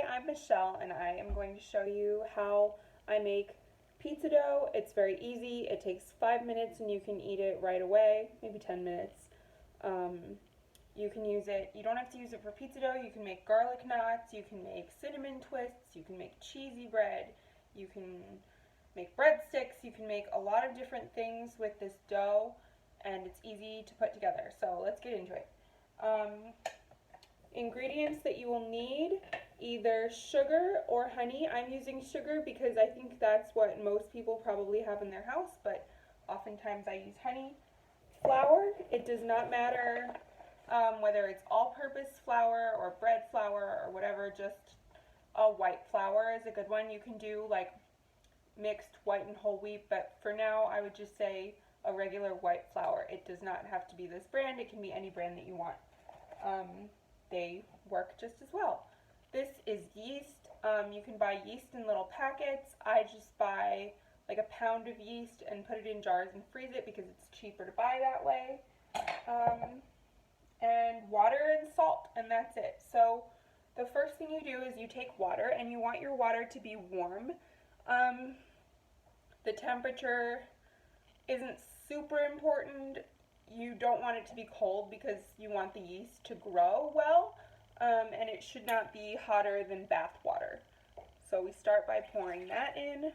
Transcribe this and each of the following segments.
I'm Michelle and I am going to show you how I make pizza dough. It's very easy. It takes 5 minutes and you can eat it right away, maybe 10 minutes. You can use it, you don't have to use it for pizza dough. You can make garlic knots, you can make cinnamon twists, you can make cheesy bread, you can make breadsticks, you can make a lot of different things with this dough, and it's easy to put together. So let's get into it. Ingredients that you will need: either sugar or honey. I'm using sugar because I think that's what most people probably have in their house, but oftentimes I use honey. Flour, it does not matter whether it's all-purpose flour or bread flour or whatever, just a white flour is a good one. You can do like mixed white and whole wheat, but for now I would just say a regular white flour. It does not have to be this brand, it can be any brand that you want. They work just as well. This is yeast. You can buy yeast in little packets. I just buy like a pound of yeast and put it in jars and freeze it because it's cheaper to buy that way. And water and salt, and that's it. So the first thing you do is you take water, and you want your water to be warm. The temperature isn't super important. You don't want it to be cold because you want the yeast to grow well, and it should not be hotter than bath water. So we start by pouring that in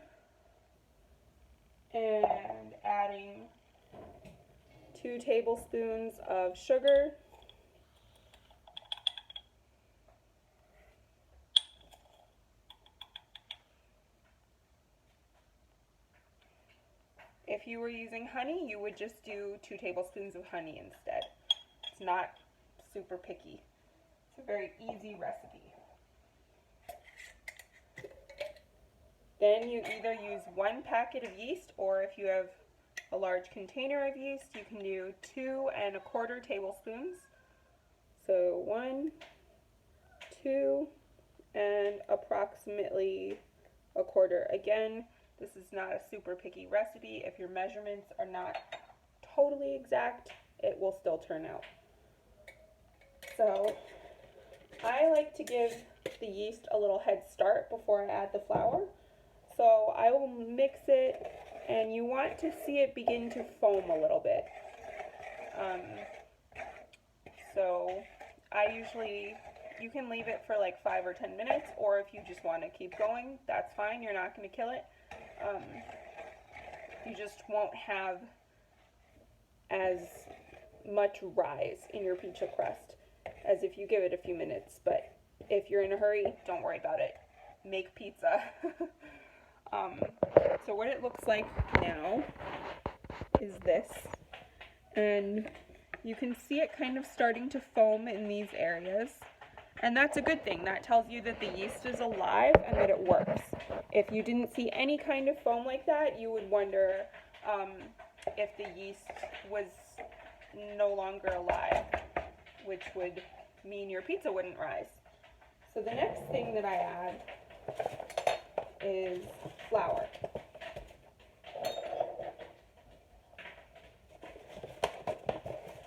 and adding 2 tablespoons of sugar. If you were using honey, you would just do 2 tablespoons of honey instead. It's not super picky. It's a very easy recipe. Then you either use 1 packet of yeast, or if you have a large container of yeast, you can do 2 1/4 tablespoons. So 1, 2, and approximately 1/4. Again, this is not a super picky recipe. If your measurements are not totally exact, it will still turn out. So I like to give the yeast a little head start before I add the flour. So I will mix it, and you want to see it begin to foam a little bit. So you can leave it for like 5 or 10 minutes, or if you just want to keep going, that's fine. You're not going to kill it. You just won't have as much rise in your pizza crust as if you give it a few minutes. But if you're in a hurry, don't worry about it. Make pizza. So what it looks like now is this, and you can see it kind of starting to foam in these areas, and that's a good thing. That tells you that the yeast is alive and that it works. If you didn't see any kind of foam like that, you would wonder if the yeast was no longer alive, which would mean your pizza wouldn't rise. So the next thing that I add is flour.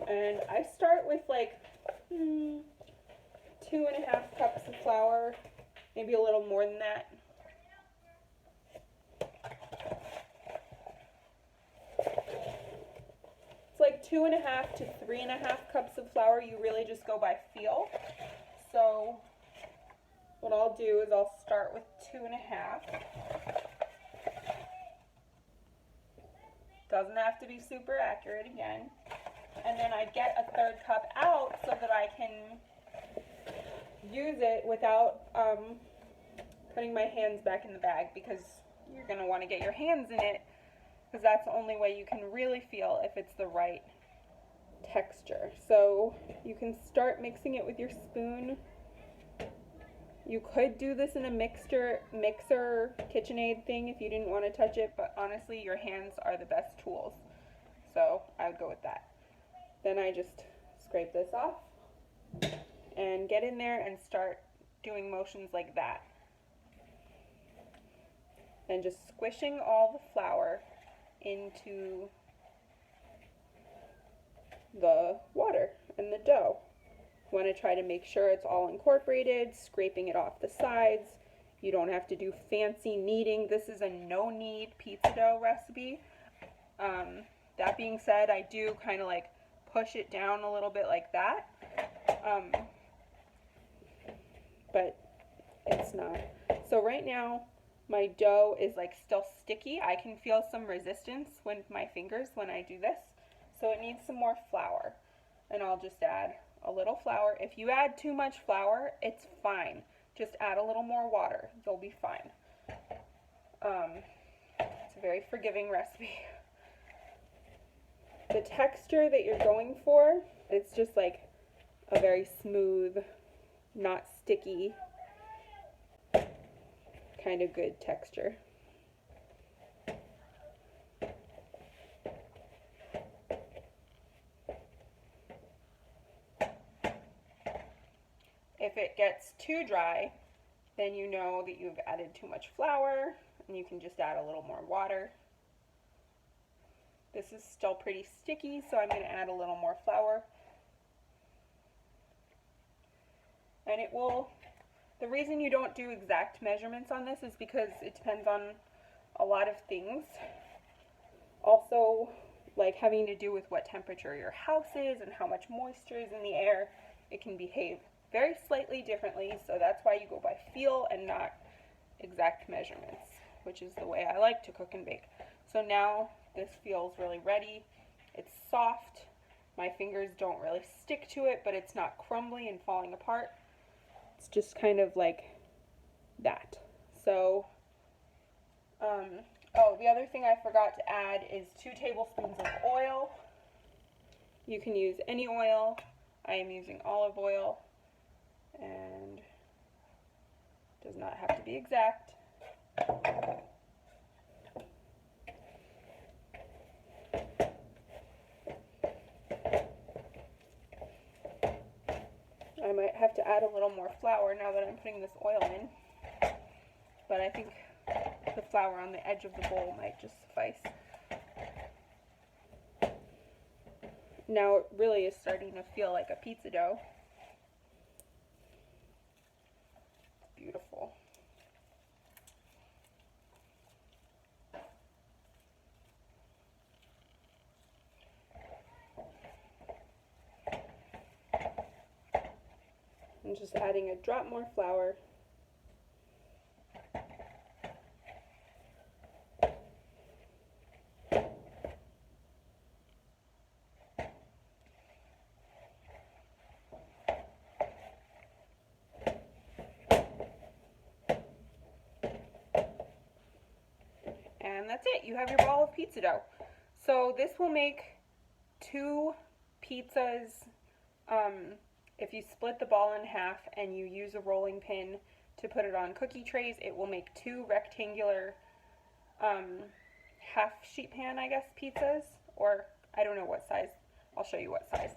And I start with like 2.5 cups of flour, maybe a little more than that. It's like 2.5 to 3.5 cups of flour. You really just go by feel. So what I'll do is I'll start with 2.5. Doesn't have to be super accurate again. And then I get a 1/3 cup out so that I can use it without putting my hands back in the bag, because you're going to want to get your hands in it, because that's the only way you can really feel if it's the right texture. So you can start mixing it with your spoon. You could do this in a mixer KitchenAid thing if you didn't want to touch it, but honestly your hands are the best tools, so I would go with that. Then I just scrape this off and get in there and start doing motions like that, and just squishing all the flour into the water and the dough. Want to try to make sure it's all incorporated, scraping it off the sides. You don't have to do fancy kneading. This is a no-knead pizza dough recipe. That being said, I do kind of like push it down a little bit like that. But it's not. So right now, my dough is like still sticky. I can feel some resistance with my fingers when I do this. So it needs some more flour. And I'll just add a little flour. If you add too much flour, it's fine. Just add a little more water. You'll be fine. It's a very forgiving recipe. The texture that you're going for, it's just like a very smooth, not sticky, kind of good texture. If it gets too dry, then you know that you've added too much flour, and you can just add a little more water. This is still pretty sticky, so I'm going to add a little more flour. And it will, the reason you don't do exact measurements on this is because it depends on a lot of things. Also, like having to do with what temperature your house is and how much moisture is in the air, it can behave very slightly differently, so that's why you go by feel and not exact measurements, which is the way I like to cook and bake. So now this feels really ready. It's soft. My fingers don't really stick to it, but it's not crumbly and falling apart. It's just kind of like that. So, oh, the other thing I forgot to add is 2 tablespoons of oil. You can use any oil. I am using olive oil, and does not have to be exact. I might have to add a little more flour now that I'm putting this oil in, but I think the flour on the edge of the bowl might just suffice. Now it really is starting to feel like a pizza dough. It's beautiful. I'm just adding a drop more flour. And that's it. You have your ball of pizza dough. So this will make 2 pizzas. If you split the ball in half and you use a rolling pin to put it on cookie trays, it will make 2 rectangular half sheet pan, I guess, pizzas. Or I don't know what size. I'll show you what size.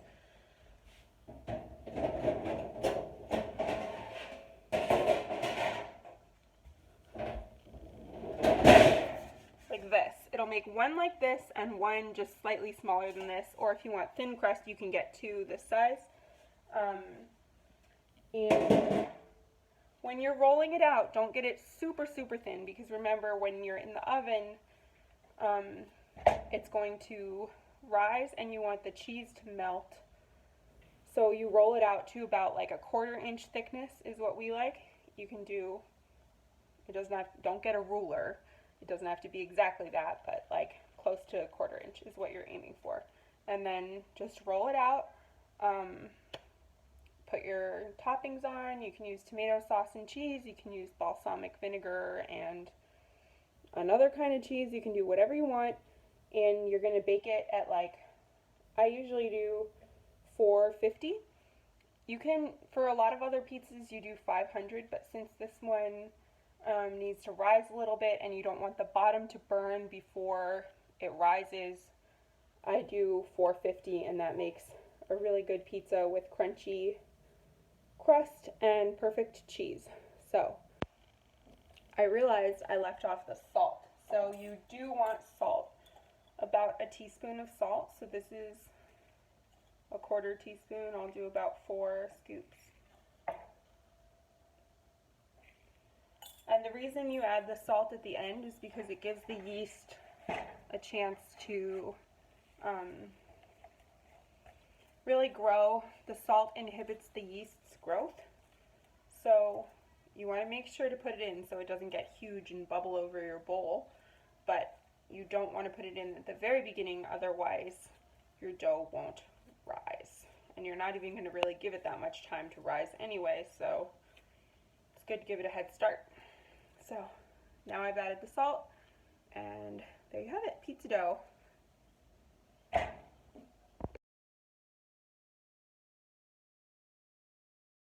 Like this. It'll make 1 like this and 1 just slightly smaller than this. Or if you want thin crust, you can get 2 this size. And when you're rolling it out, don't get it super, super thin, because remember, when you're in the oven, it's going to rise and you want the cheese to melt. So you roll it out to about like a 1/4 inch thickness is what we like. You can do, it doesn't have, don't get a ruler. It doesn't have to be exactly that, but like close to a 1/4 inch is what you're aiming for. And then just roll it out. Put your toppings on. You can use tomato sauce and cheese. You can use balsamic vinegar and another kind of cheese. You can do whatever you want. And you're going to bake it at like, I usually do 450. You can, for a lot of other pizzas, you do 500. But since this one needs to rise a little bit and you don't want the bottom to burn before it rises, I do 450, and that makes a really good pizza with crunchy crust and perfect cheese. So I realized I left off the salt. So you do want salt, about a teaspoon of salt. So this is 1/4 teaspoon. I'll do about 4 scoops. And the reason you add the salt at the end is because it gives the yeast a chance to really grow. The salt inhibits the yeast's growth, so you want to make sure to put it in so it doesn't get huge and bubble over your bowl, but you don't want to put it in at the very beginning, otherwise your dough won't rise. And you're not even going to really give it that much time to rise anyway, so it's good to give it a head start. So now I've added the salt, and there you have it, pizza dough.